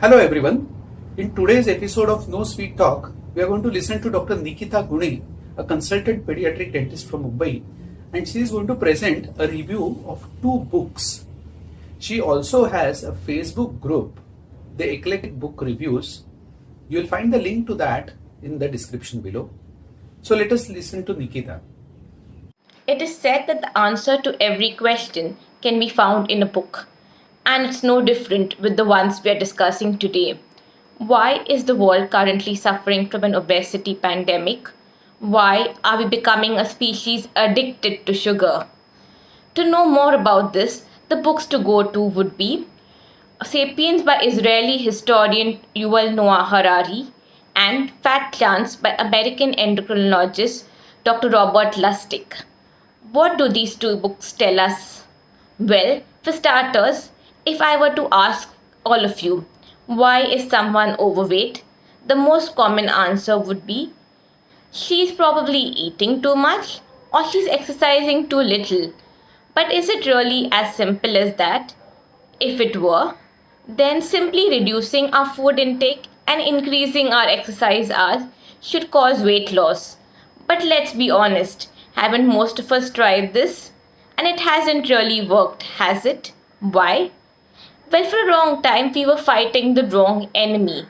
Hello everyone. In today's episode of No Sweet Talk, we are going to listen to Dr. Nikita Gune, a consultant pediatric dentist from Mumbai, and she is going to present a review of 2 books. She also has a Facebook group, The Eclectic Book Reviews. You will find the link to that in the description below. So let us listen to Nikita. It is said that the answer to every question can be found in a book. And it's no different with the ones we are discussing today. Why is the world currently suffering from an obesity pandemic? Why are we becoming a species addicted to sugar? To know more about this, the books to go to would be Sapiens by Israeli historian Yuval Noah Harari and Fat Chance by American endocrinologist Dr. Robert Lustig. What do these 2 books tell us? Well, for starters, if I were to ask all of you, why is someone overweight? The most common answer would be, she's probably eating too much or she's exercising too little. But is it really as simple as that? If it were, then simply reducing our food intake and increasing our exercise hours should cause weight loss. But let's be honest, haven't most of us tried this? And it hasn't really worked, has it? Why? Well, for a long time, we were fighting the wrong enemy.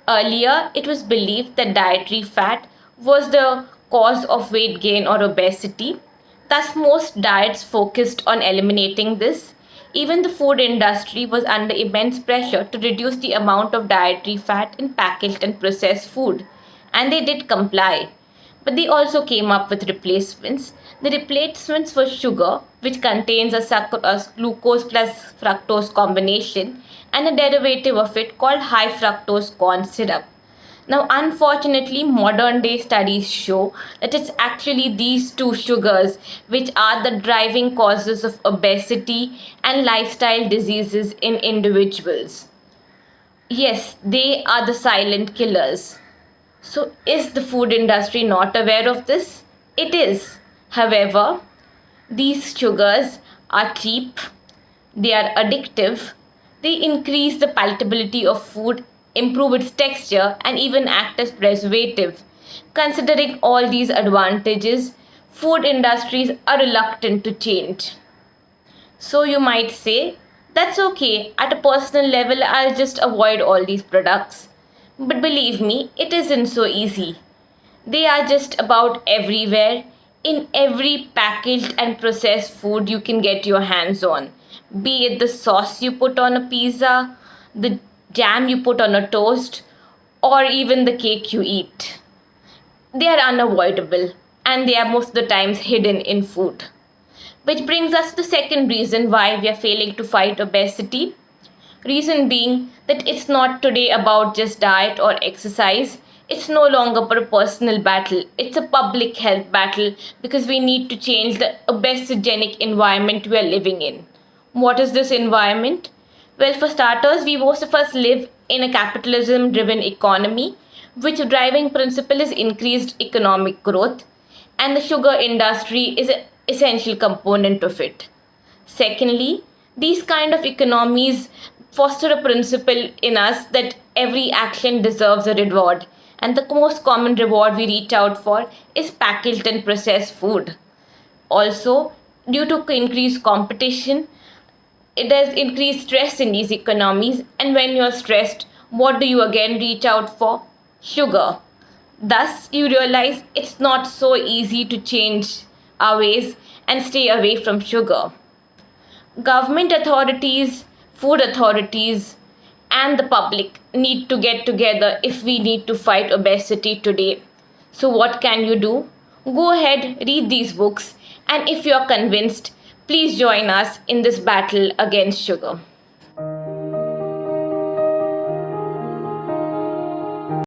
Earlier, it was believed that dietary fat was the cause of weight gain or obesity. Thus, most diets focused on eliminating this. Even the food industry was under immense pressure to reduce the amount of dietary fat in packaged and processed food. And they did comply. But they also came up with replacements. The replacements were sugar, which contains a glucose plus fructose combination, and a derivative of it called high fructose corn syrup. Now, unfortunately, modern day studies show that it's actually these 2 sugars which are the driving causes of obesity and lifestyle diseases in individuals. Yes, they are the silent killers. So, is the food industry not aware of this? It is. However, these sugars are cheap, they are addictive, they increase the palatability of food, improve its texture, and even act as preservative. Considering all these advantages, food industries are reluctant to change. So you might say, that's okay, at a personal level, I'll just avoid all these products. But believe me, it isn't so easy. They are just about everywhere, in every packaged and processed food you can get your hands on. Be it the sauce you put on a pizza, the jam you put on a toast, or even the cake you eat. They are unavoidable, and they are most of the times hidden in food. Which brings us to the second reason why we are failing to fight obesity. Reason being that it's not today about just diet or exercise. It's no longer a personal battle. It's a public health battle because we need to change the obesogenic environment we are living in. What is this environment? Well, for starters, most of us live in a capitalism-driven economy, which driving principle is increased economic growth, and the sugar industry is an essential component of it. Secondly, these kind of economies foster a principle in us that every action deserves a reward, and the most common reward we reach out for is packaged and processed food. Also, due to increased competition, it has increased stress in these economies, and when you're stressed, what do you again reach out for? Sugar. Thus, you realize it's not so easy to change our ways and stay away from sugar. Government authorities, food authorities, and the public need to get together if we need to fight obesity today. So what can you do? Go ahead, read these books, and if you are convinced, please join us in this battle against sugar.